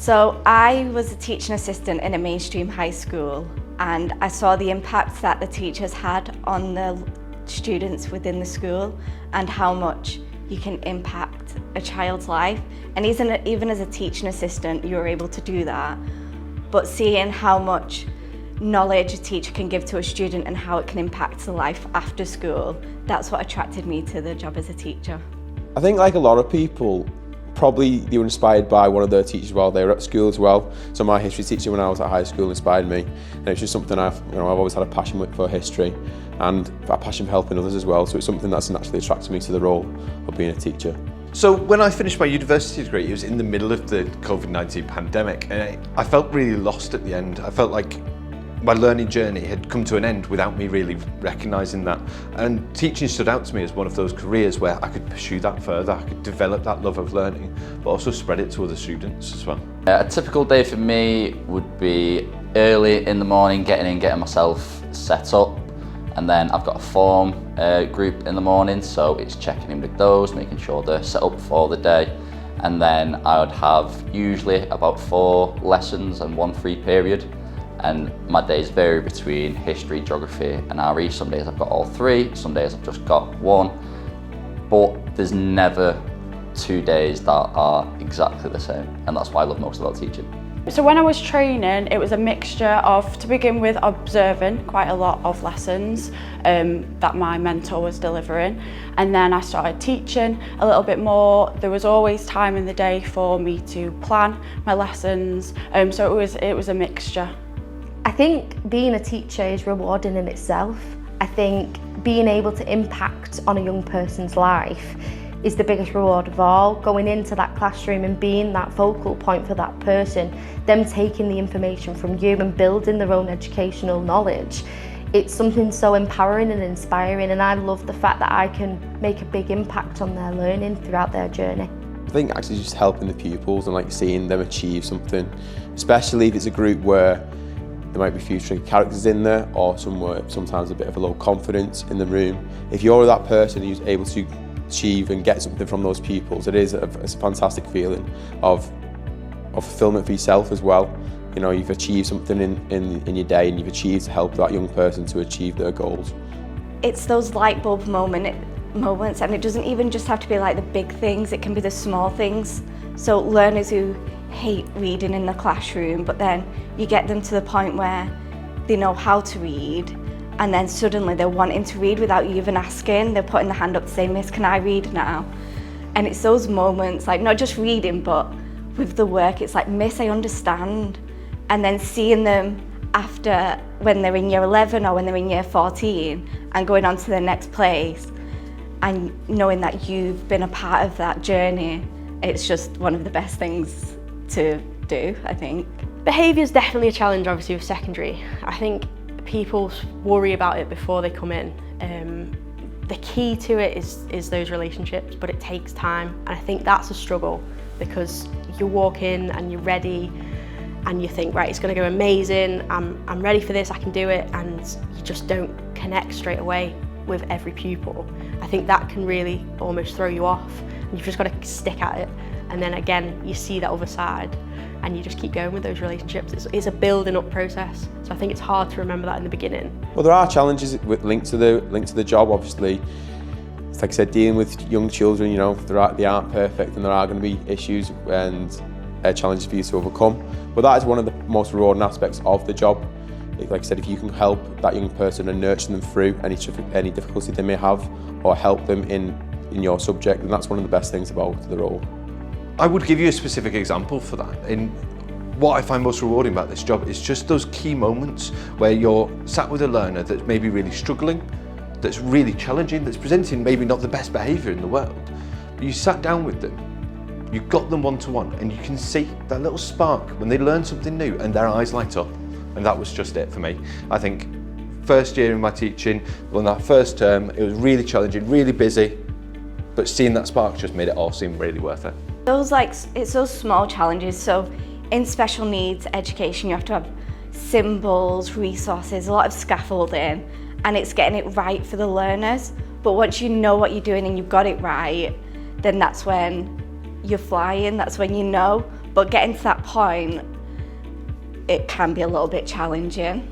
So I was a teaching assistant in a mainstream high school, and I saw the impact that the teachers had on the students within the school and how much you can impact a child's life. And even as a teaching assistant, you were able to do that. But seeing how much knowledge a teacher can give to a student and how it can impact the life after school, that's what attracted me to the job as a teacher. I think like a lot of people, probably they were inspired by one of their teachers while they were at school as well. So my history teacher when I was at high school inspired me, and it's just something I've always had a passion for history and a passion for helping others as well. So it's something that's naturally attracted me to the role of being a teacher. So when I finished my university degree, it was in the middle of the COVID-19 pandemic, and I felt really lost at the end. I felt like my learning journey had come to an end without me really recognising that. And teaching stood out to me as one of those careers where I could pursue that further, I could develop that love of learning, but also spread it to other students as well. A typical day for me would be early in the morning, getting myself set up, and then I've got a form group in the morning, so it's checking in with those, making sure they're set up for the day. And then I would have usually about 4 lessons and 1 free period. And my days vary between history, geography and RE. Some days I've got all 3, some days I've just got 1. But there's never 2 days that are exactly the same. And that's what I love most about teaching. So when I was training, it was a mixture of, to begin with, observing quite a lot of lessons that my mentor was delivering. And then I started teaching a little bit more. There was always time in the day for me to plan my lessons. So it was a mixture. I think being a teacher is rewarding in itself. I think being able to impact on a young person's life is the biggest reward of all. Going into that classroom and being that focal point for that person, them taking the information from you and building their own educational knowledge. It's something so empowering and inspiring, and I love the fact that I can make a big impact on their learning throughout their journey. I think actually just helping the pupils and like seeing them achieve something, especially if it's a group where there might be a few tricky characters in there, or sometimes a bit of a low confidence in the room. If you're that person who's able to achieve and get something from those pupils, it's a fantastic feeling of fulfillment for yourself as well. You know, you've achieved something in your day, and you've achieved to help that young person to achieve their goals. It's those light bulb moments, and it doesn't even just have to be like the big things, it can be the small things. So learners who hate reading in the classroom, but then you get them to the point where they know how to read, and then suddenly they're wanting to read without you even asking. They're putting their hand up to say, "Miss, can I read now?" And it's those moments, like not just reading, but with the work, it's like, "Miss, I understand." And then seeing them after, when they're in year 11 or when they're in year 14 and going on to the next place, and knowing that you've been a part of that journey, it's just one of the best things to do, I think. Behaviour is definitely a challenge, obviously, with secondary. I think people worry about it before they come in. The key to it is those relationships, but it takes time. And I think that's a struggle, because you walk in and you're ready and you think, right, it's going to go amazing, I'm ready for this, I can do it, and you just don't connect straight away with every pupil. I think that can really almost throw you off, and you've just got to stick at it. And then again, you see that other side and you just keep going with those relationships. It's a building up process. So I think it's hard to remember that in the beginning. Well, there are challenges linked to the job, obviously. It's like I said, dealing with young children, you know, they aren't perfect, and there are going to be issues and challenges for you to overcome. But that is one of the most rewarding aspects of the job. Like I said, if you can help that young person and nurture them through any difficulty they may have, or help them in your subject, then that's one of the best things about the role. I would give you a specific example for that. And what I find most rewarding about this job is just those key moments where you're sat with a learner that's maybe really struggling, that's really challenging, that's presenting maybe not the best behaviour in the world. But you sat down with them, you got them one-to-one, and you can see that little spark when they learn something new and their eyes light up. And that was just it for me. I think first year in my teaching, on that first term, it was really challenging, really busy, but seeing that spark just made it all seem really worth it. It's those small challenges. So in special needs education, you have to have symbols, resources, a lot of scaffolding, and it's getting it right for the learners. But once you know what you're doing and you've got it right, then that's when you're flying, that's when you know. But getting to that point, it can be a little bit challenging.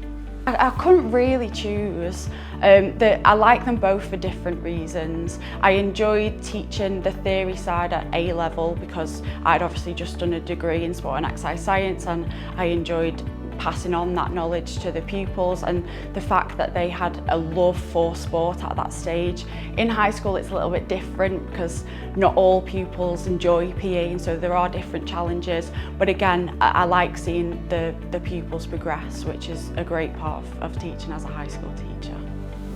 I couldn't really choose. I like them both for different reasons. I enjoyed teaching the theory side at A level because I'd obviously just done a degree in sport and exercise science, and I enjoyed passing on that knowledge to the pupils, and the fact that they had a love for sport at that stage. In high school it's a little bit different because not all pupils enjoy PE, and so there are different challenges, but again I like seeing the pupils progress, which is a great part of teaching as a high school teacher.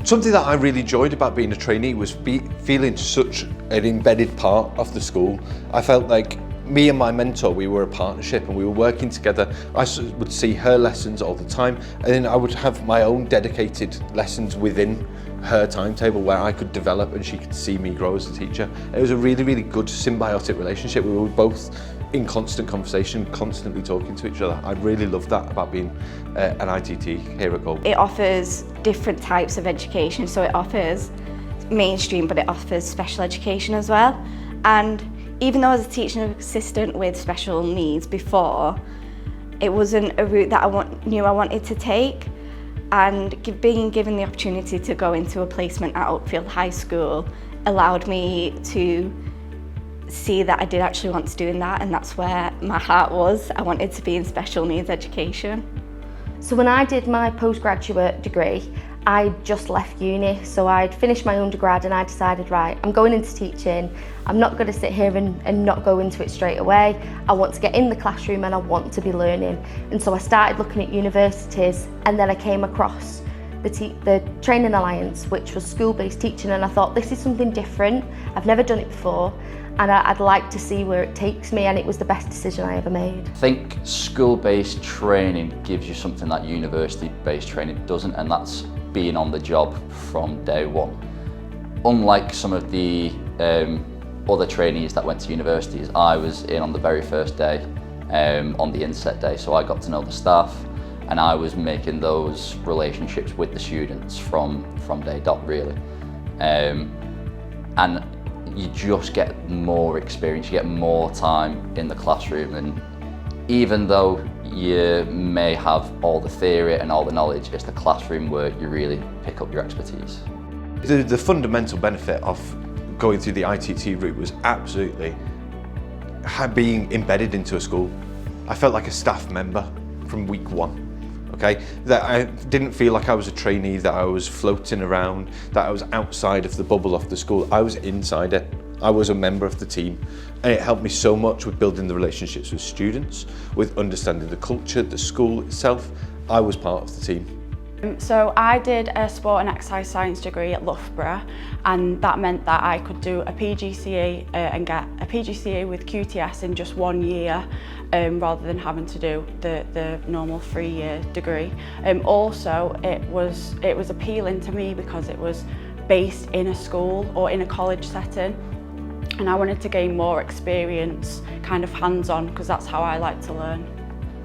Something that I really enjoyed about being a trainee was feeling such an embedded part of the school. I felt like me and my mentor, we were a partnership and we were working together. I would see her lessons all the time, and then I would have my own dedicated lessons within her timetable where I could develop and she could see me grow as a teacher. It was a really, really good symbiotic relationship. We were both in constant conversation, constantly talking to each other. I really loved that about being an ITT here at Golborne. It offers different types of education, so it offers mainstream, but it offers special education as well. And even though I was a teaching assistant with special needs before, it wasn't a route that I knew I wanted to take, and being given the opportunity to go into a placement at Oakfield High School allowed me to see that I did actually want to do that, and that's where my heart was. I wanted to be in special needs education. So when I did my postgraduate degree, I just left uni, so I'd finished my undergrad and I decided, right, I'm going into teaching. I'm not going to sit here and not go into it straight away. I want to get in the classroom and I want to be learning. And so I started looking at universities, and then I came across the Training Alliance, which was school-based teaching, and I thought, this is something different. I've never done it before, and I'd like to see where it takes me, and it was the best decision I ever made. I think school-based training gives you something that university-based training doesn't, and that's being on the job from day one. Unlike some of the other trainees that went to universities, I was in on the very first day, on the inset day, so I got to know the staff, and I was making those relationships with the students from day dot, really. And you just get more experience, you get more time in the classroom, and even though you may have all the theory and all the knowledge, it's the classroom where you really pick up your expertise. The fundamental benefit of going through the ITT route was absolutely being embedded into a school. I felt like a staff member from week one. Okay, that I didn't feel like I was a trainee, that I was floating around, that I was outside of the bubble of the school. I was inside it. I was a member of the team, and it helped me so much with building the relationships with students, with understanding the culture, the school itself. I was part of the team. So I did a sport and exercise science degree at Loughborough, and that meant that I could do a PGCE and get a PGCE with QTS in just 1 year, rather than having to do the normal 3-year degree. Also, it was appealing to me because it was based in a school or in a college setting, and I wanted to gain more experience, kind of hands-on, because that's how I like to learn.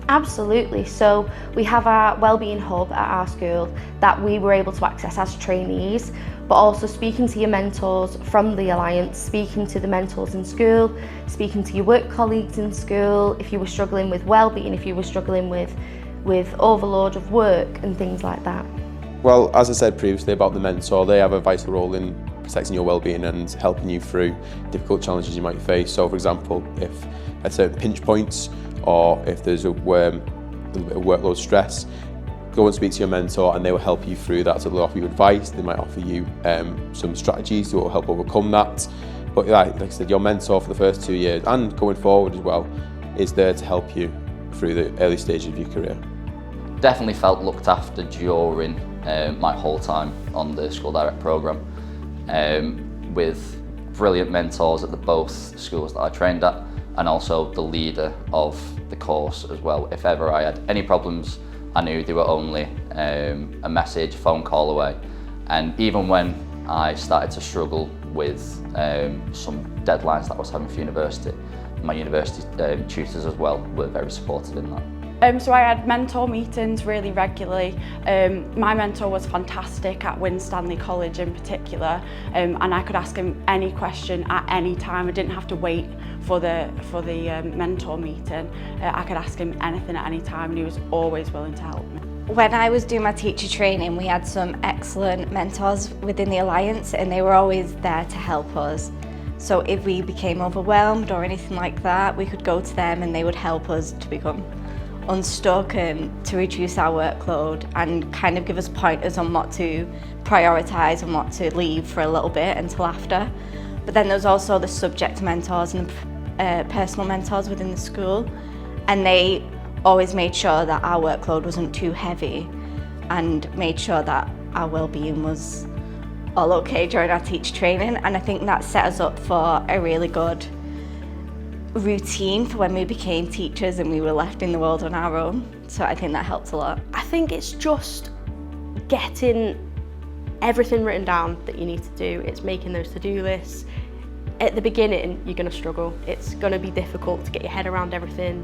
Absolutely. So we have our wellbeing hub at our school that we were able to access as trainees, but also speaking to your mentors from the Alliance, speaking to the mentors in school, speaking to your work colleagues in school, if you were struggling with wellbeing, if you were struggling with overload of work and things like that. Well, as I said previously about the mentor, they have a vital role in protecting your well-being and helping you through difficult challenges you might face. So for example, if at certain pinch points, or if there's a little bit of workload stress, go and speak to your mentor and they will help you through that. So they'll offer you advice, they might offer you some strategies that will help overcome that. But like I said, your mentor for the first 2 years and going forward as well is there to help you through the early stages of your career. Definitely felt looked after during my whole time on the School Direct programme, with brilliant mentors at both schools that I trained at, and also the leader of the course as well. If ever I had any problems, I knew they were only a message, phone call away. And even when I started to struggle with some deadlines that I was having for university, my university tutors as well were very supportive in that. So I had mentor meetings really regularly. My mentor was fantastic at Winstanley College in particular, and I could ask him any question at any time. I didn't have to wait for the mentor meeting. I could ask him anything at any time, and he was always willing to help me. When I was doing my teacher training, we had some excellent mentors within the Alliance, and they were always there to help us. So if we became overwhelmed or anything like that, we could go to them and they would help us to become unstuck and to reduce our workload and kind of give us pointers on what to prioritise and what to leave for a little bit until after. But then there's also the subject mentors and personal mentors within the school, and they always made sure that our workload wasn't too heavy and made sure that our well-being was all okay during our teacher training, and I think that set us up for a really good routine for when we became teachers and we were left in the world on our own. So I think that helped a lot. I think it's just getting everything written down that you need to do. It's making those to-do lists. At the beginning, you're going to struggle. It's going to be difficult to get your head around everything.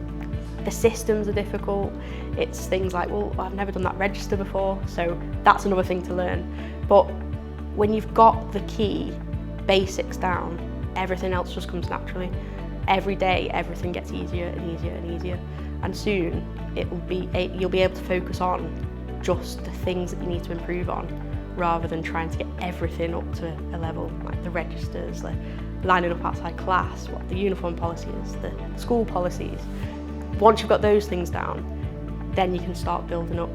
The systems are difficult. It's things like, well, I've never done that register before, so that's another thing to learn. But when you've got the key basics down, everything else just comes naturally. Every day, everything gets easier and easier and easier. And soon, you'll be able to focus on just the things that you need to improve on, rather than trying to get everything up to a level, like the registers, like lining up outside class, what the uniform policy is, the school policies. Once you've got those things down, then you can start building up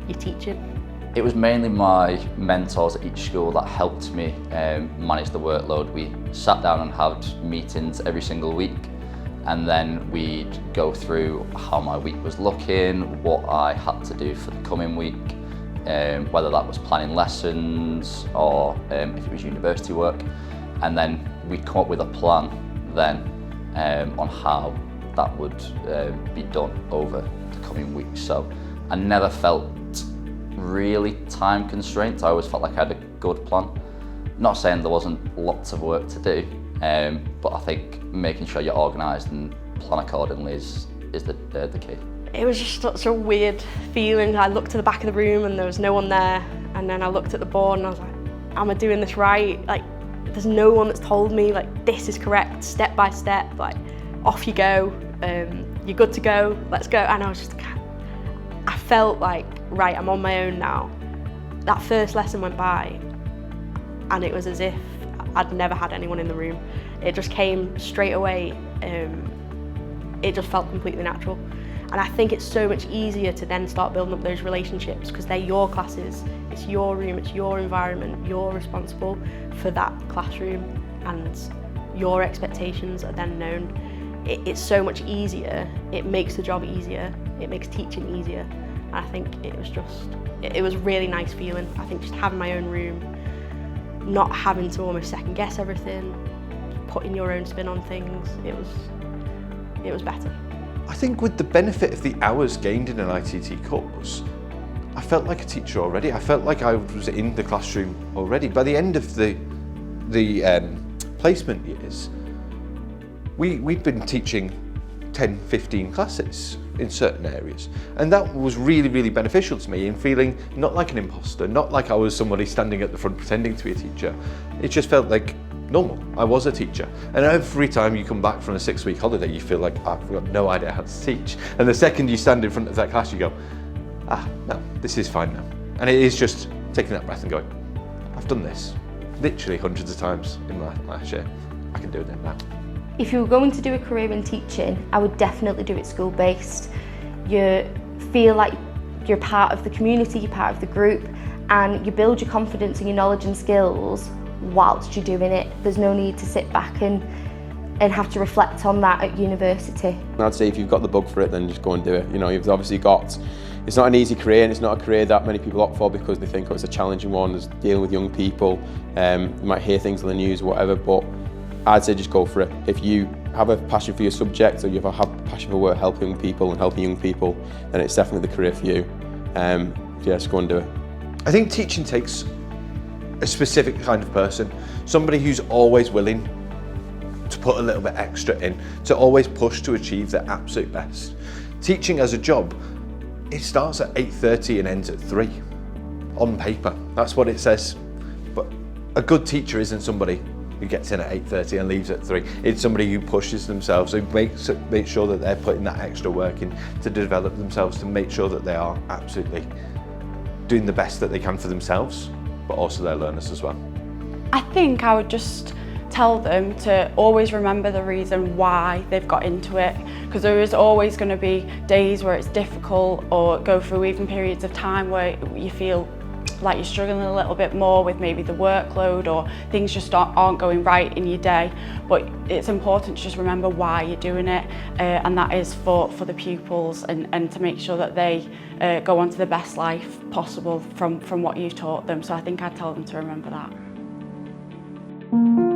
your teaching. It was mainly my mentors at each school that helped me manage the workload. We sat down and had meetings every single week, and then we'd go through how my week was looking, what I had to do for the coming week, whether that was planning lessons or if it was university work, and then we'd come up with a plan then on how that would be done over the coming weeks. So I never felt really time constrained. I always felt like I had a good plan. Not saying there wasn't lots of work to do, but I think making sure you're organised and plan accordingly is the key. It was just such a weird feeling. I looked to the back of the room and there was no one there, and then I looked at the board and I was like, am I doing this right? Like, there's no one that's told me like this is correct, step by step, like off you go, you're good to go, let's go. And I was just, I felt like, right, I'm on my own now. That first lesson went by and it was as if I'd never had anyone in the room. It just came straight away. It just felt completely natural. And I think it's so much easier to then start building up those relationships because they're your classes, it's your room, it's your environment, you're responsible for that classroom and your expectations are then known. It's so much easier, it makes the job easier, it makes teaching easier. And I think it was a really nice feeling. I think just having my own room, not having to almost second guess everything, putting your own spin on things, it was better. I think with the benefit of the hours gained in an ITT course, I felt like a teacher already. I felt like I was in the classroom already. By the end of the placement years, we'd been teaching 10, 15 classes in certain areas. And that was really, really beneficial to me in feeling not like an imposter, not like I was somebody standing at the front pretending to be a teacher. It just felt like normal. I was a teacher. And every time you come back from a 6-week holiday, you feel like, I've got no idea how to teach. And the second you stand in front of that class, you go, no, this is fine now. And it is just taking that breath and going, I've done this literally hundreds of times in my last year. I can do it now. If you were going to do a career in teaching, I would definitely do it school-based. You feel like you're part of the community, you're part of the group, and you build your confidence and your knowledge and skills whilst you're doing it. There's no need to sit back and have to reflect on that at university. I'd say if you've got the bug for it, then just go and do it. You know, you've obviously got, it's not an easy career, and it's not a career that many people opt for because they think, it's a challenging one, it's dealing with young people, you might hear things on the news or whatever, but I'd say just go for it. If you have a passion for your subject or you have a passion for helping people and helping young people, then it's definitely the career for you. Just go and do it. I think teaching takes a specific kind of person, somebody who's always willing to put a little bit extra in, to always push to achieve their absolute best, Teaching as a job, it starts at 8:30 and ends at 3 on paper. That's what it says. But a good teacher isn't somebody who gets in at 8:30 and leaves at 3. It's somebody who pushes themselves, who makes sure that they're putting that extra work in to develop themselves, to make sure that they are absolutely doing the best that they can for themselves, but also their learners as well. I think I would just tell them to always remember the reason why they've got into it, because there is always going to be days where it's difficult, or go through even periods of time where you feel like you're struggling a little bit more with maybe the workload, or things just aren't going right in your day. But it's important to just remember why you're doing it, and that is for the pupils, and to make sure that they go on to the best life possible from what you've taught them. So I think I'd tell them to remember that.